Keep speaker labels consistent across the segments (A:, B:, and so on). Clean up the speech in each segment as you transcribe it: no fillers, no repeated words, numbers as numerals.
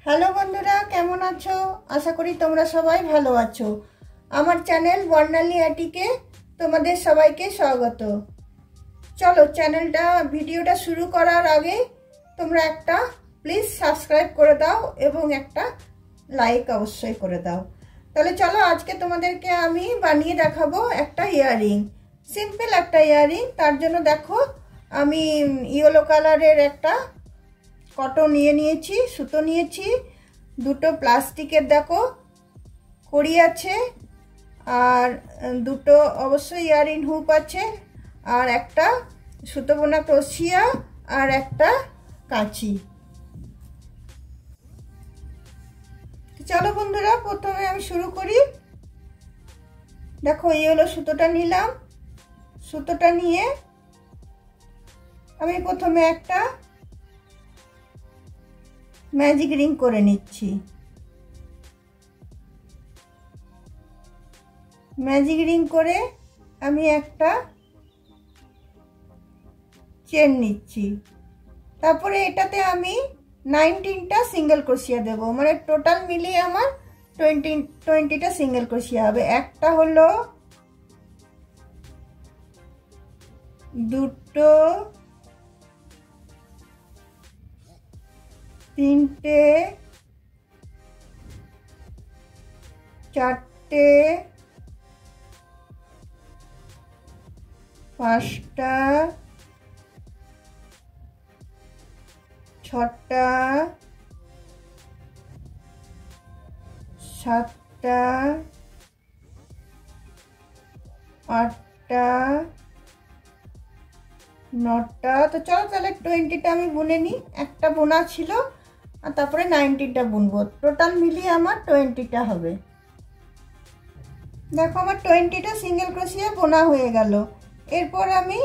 A: Hello বন্ধুরা, কেমন আছো? আশা করি তোমরা সবাই ভালো আছো। আমার চ্যানেল বর্ণালী আটিকে তোমাদের সবাইকে স্বাগত। চলো ভিডিওটা শুরু করার আগে তোমরা একটা প্লিজ সাবস্ক্রাইব করে দাও এবং একটা লাইক অবশ্যই করে দাও। তাহলে চলো, আজকে তোমাদেরকে আমি বানিয়ে দেখাবো একটা ইয়াররিং, সিম্পল একটা ইয়াররিং। তার জন্য দেখো, আমি ইয়েলো কালারের একটা কটন নিয়েছি, সুতো নিয়েছি, দুটো প্লাস্টিকের দেখো কড়ি আছে, আর দুটো অবশ্যই ইয়াররিং হুক আছে, আর একটা সুতো বোনা ক্রোশিয়া, আর একটা কাঁচি। চলো বন্ধুরা, প্রথমে আমি শুরু করি। দেখো, এই হলো সুতোটা নিলাম। সুতোটা নিয়ে আমি প্রথমে একটা ম্যাজিক রিং করে নিচ্ছি। ম্যাজিক রিং করে আমি একটা চেন নিচ্ছি। তারপরে এটাতে আমি 19টা সিঙ্গেল ক্রোশিয়া দেব, মানে টোটাল মিলিয়ে আমার 20টা সিঙ্গেল ক্রোশিয়া হবে। একটা হলো, দুটো, তিনটে, চারটে, পাঁচটা, ছটা, সাতটা, আটটা, নটা। তো চলো তাহলে 20টা আমি বুনে নিই। একটা বোনা ছিল, আর তারপরে 19টা বুনবো। টোটাল মিলিয়ে আমার 20টা হবে। দেখো, আমার 20টা সিঙ্গেল ক্রোশিয়া বোনা হয়ে গেল। এরপর আমি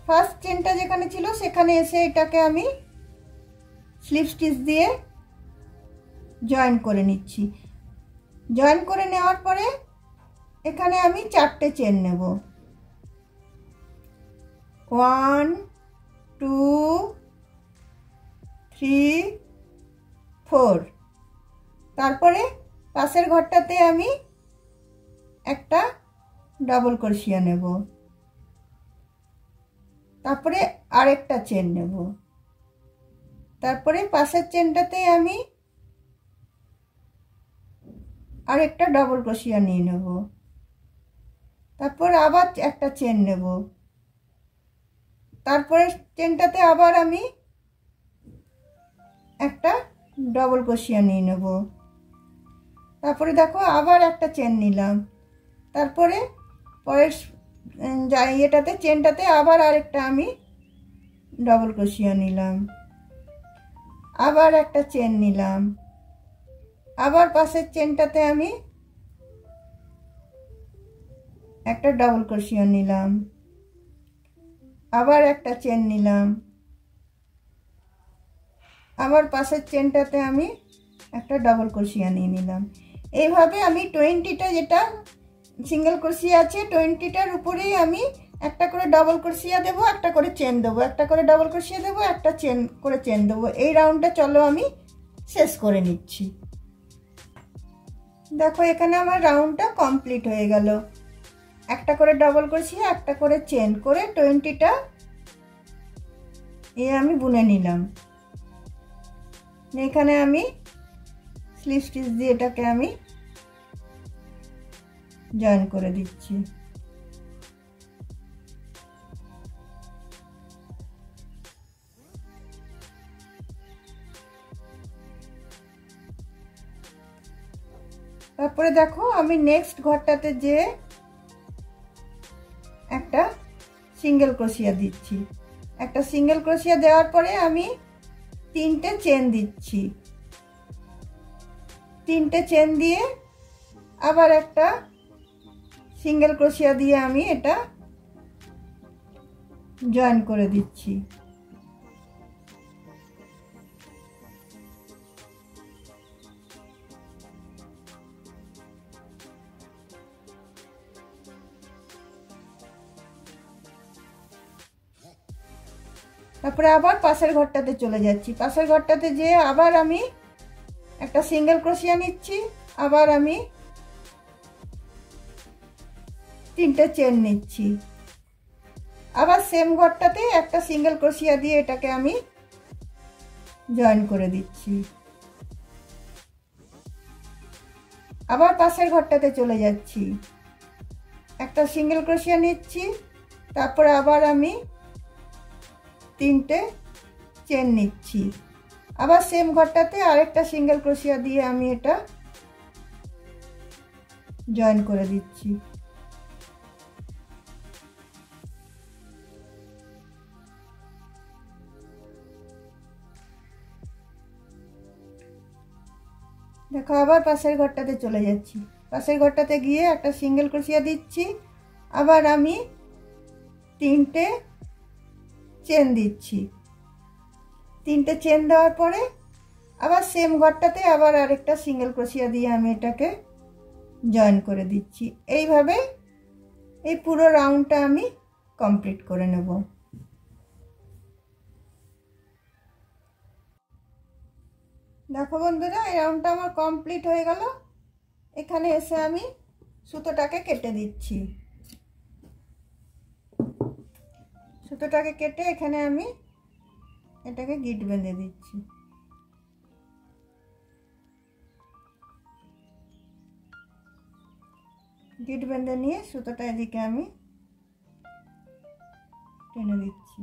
A: ফার্স্ট চেনটা যেখানে ছিল সেখানে এসে এটাকে আমি স্লিপ স্টিচ দিয়ে জয়েন করে নিচ্ছি। জয়েন করে নেওয়ার পরে এখানে আমি 4টে চেন নেব। 1 2 3 4। তারপরে পাশের ঘরটাতে আমি একটা ডাবল ক্রোশিয়া নেব। তারপরে আরেকটা চেন নেব। তারপরে পাশের চেনটাতে আমি আরেকটা ডাবল ক্রোশিয়া নিয়ে নেব। তারপর আবার একটা চেন নেব। তারপরে চেনটাতে আবার আমি একটা ডাবল ক্রোশিয়া নিয়ে নেব। তারপরে দেখো, আবার একটা চেন নিলাম। তারপরে পরের এটাতে চেনটাতে আবার আরেকটা আমি ডাবল ক্রোশিয়া নিলাম। আবার একটা চেন নিলাম। আবার পাশের চেনটাতে আমি একটা ডাবল ক্রোশিয়া নিলাম। আবার একটা চেন নিলাম। আবার পাশের চেনটাতে আমি একটা ডাবল ক্রোশিয়া নিয়ে নিলাম। এইভাবে আমি 20টা যেটা সিঙ্গেল ক্রোশিয়া আছে 20টার উপরেই আমি একটা করে ডাবল ক্রোশিয়া দেবো, একটা করে চেন দেবো, একটা করে ডাবল ক্রোশিয়া দেবো, একটা চেন করে চেন দেবো। এই রাউন্ডটা চলো আমি শেষ করে নিচ্ছি। দেখো, এখানে আমার রাউন্ডটা কমপ্লিট হয়ে গেল। একটা করে ডাবল ক্রোশিয়া, একটা করে চেন করে 20টা আমি বুনে নিলাম। এখানে আমি স্লিপ স্টিচ দিয়ে এটাকে আমি জয়েন করে দিচ্ছি। তারপরে দেখো, আমি নেক্সট ঘরটাতে যে একটা সিঙ্গেল ক্রোশিয়া দিচ্ছি। একটা সিঙ্গেল ক্রোশিয়া দেওয়ার পরে আমি 3টে চেন দিচ্ছি। 3টে চেন দিয়ে আবার একটা সিঙ্গেল ক্রোশিয়া দিয়ে আমি এটা জয়েন করে দিচ্ছি। তারপরে আবার পাশের ঘরটাতে চলে যাচ্ছি। পাশের ঘরটাতে যেয়ে আবার আমি একটা সিঙ্গেল ক্রোশিয়া নিচ্ছি, আবার আমি 3টে চেন নিচ্ছি, আবার সেম ঘরটাতে একটা সিঙ্গেল ক্রোশিয়া দিয়ে এটাকে আমি জয়েন করে দিচ্ছি। আবার পাশের ঘরটাতে চলে যাচ্ছি, একটা সিঙ্গেল ক্রোশিয়া নিচ্ছি, তারপরে আবার আমি 3টে চেন নিচ্ছি, আবার সেম ঘরটাতে আরেকটা সিঙ্গেল ক্রোশিয়া দিয়ে আমি এটা জয়েন করে দিচ্ছি। দেখো আবার পাশের ঘরটাতে চলে যাচ্ছি, পাশের ঘরটাতে গিয়ে একটা সিঙ্গেল ক্রোশিয়া দিচ্ছি, আবার আমি 3টে চেন দিচ্ছি। 3টে চেন দেওয়ার পরে আবার সেম ঘরটাতে আবার আরেকটা সিঙ্গেল ক্রোশিয়া দিয়ে আমি এটাকে জয়েন করে দিচ্ছি। এইভাবে এই পুরো রাউন্ডটা আমি কমপ্লিট করে নেব। দেখো বন্ধুরা, এই রাউন্ডটা আমার কমপ্লিট হয়ে গেল। এখানে এসে আমি সুতোটাকে কেটে দিচ্ছি। সুতোটাকে কেটে এখানে আমি এটাকে গিট বেঁধে দিচ্ছি। গিট বেঁধে নিয়ে সুতোটা এদিকে আমি টেনে দিচ্ছি।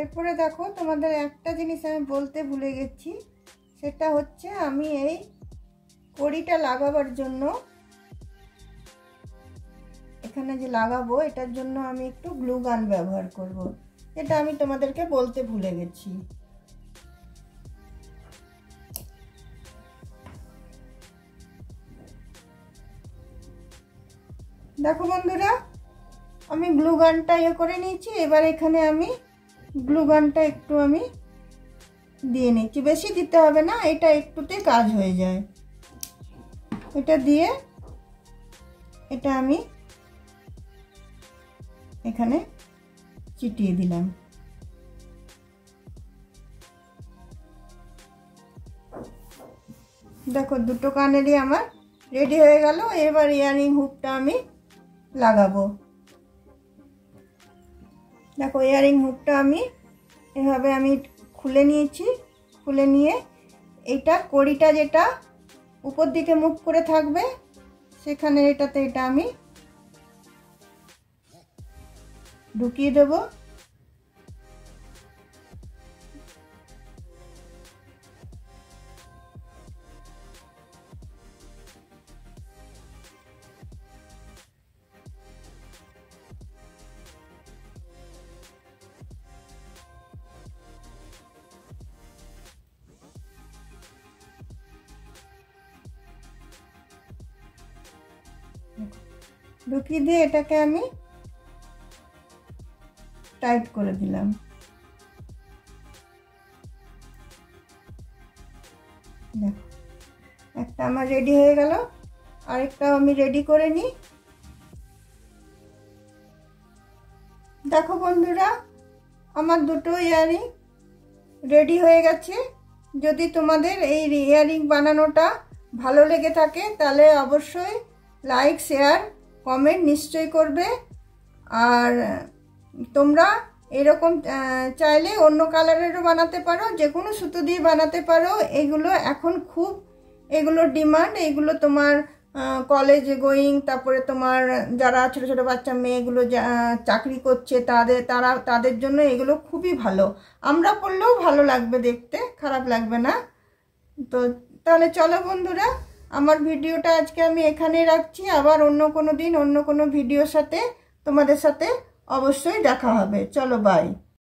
A: এরপরে দেখো, তোমাদের একটা জিনিস আমি বলতে ভুলে গেছি, সেটা হচ্ছে আমি এই কড়িটা লাগাবার জন্য, এখানে যে লাগাবো এটার জন্য আমি একটু গ্লু গান ব্যবহার করব, এটা আমি তোমাদেরকে বলতে ভুলে গেছি। দেখো বন্ধুরা, আমি গ্লু গানটা ইয়ে করে নিয়েছি। এবার এখানে আমি গ্লু গানটা একটু আমি দিয়ে নিচ্ছি, বেশি দিতে হবে না, এটা একটুতে কাজ হয়ে যায়। এটা দিয়ে এটা আমি এখানে চিটিয়ে দিলাম। দেখো দুটো কানেরই আমার রেডি হয়ে গেল। এবার ইয়ারিং হুকটা আমি লাগাবো। দেখো ইয়ারিং হুকটা আমি এভাবে আমি খুলে নিয়েছি। খুলে নিয়ে এইটা কড়িটা যেটা উপর দিকে মুখ করে থাকবে সেখানে এটাতে এটা আমি ঢুকিয়ে দেবো। ঢুকিয়ে দিয়ে এটাকে আমি টাইট করে দিলাম। দেখো একটা আমার রেডি হয়ে গেল, আরেকটাও আমি রেডি করে নিই। দেখো বন্ধুরা, আমার দুটো ইয়ারিং রেডি হয়ে গেছে। যদি তোমাদের এই ইয়ারিং বানানোটা ভালো লেগে থাকে তাহলে অবশ্যই লাইক, শেয়ার, কমেন্ট নিশ্চয়ই করবে। আর তোমরা এরকম চাইলে অন্য কালারেরও বানাতে পারো, যে কোনো সুতো দিয়ে বানাতে পারো। এগুলো এখন খুব এগুলোর ডিমান্ড। এগুলো তোমার কলেজে গোয়িং, তারপরে তোমার যারা ছোট ছোট বাচ্চা মেয়েগুলো চাকরি করছে তাদের জন্য এগুলো খুবই ভালো। আমরা পরলেও ভালো লাগবে, দেখতে খারাপ লাগবে না। তো তাহলে চলো বন্ধুরা, আমার ভিডিওটা আজকে আমি এখানেই রাখছি। আবার অন্য কোনো দিন অন্য কোনো ভিডিওর সাথে তোমাদের সাথে অবশ্যই দেখা হবে। চলো বাই।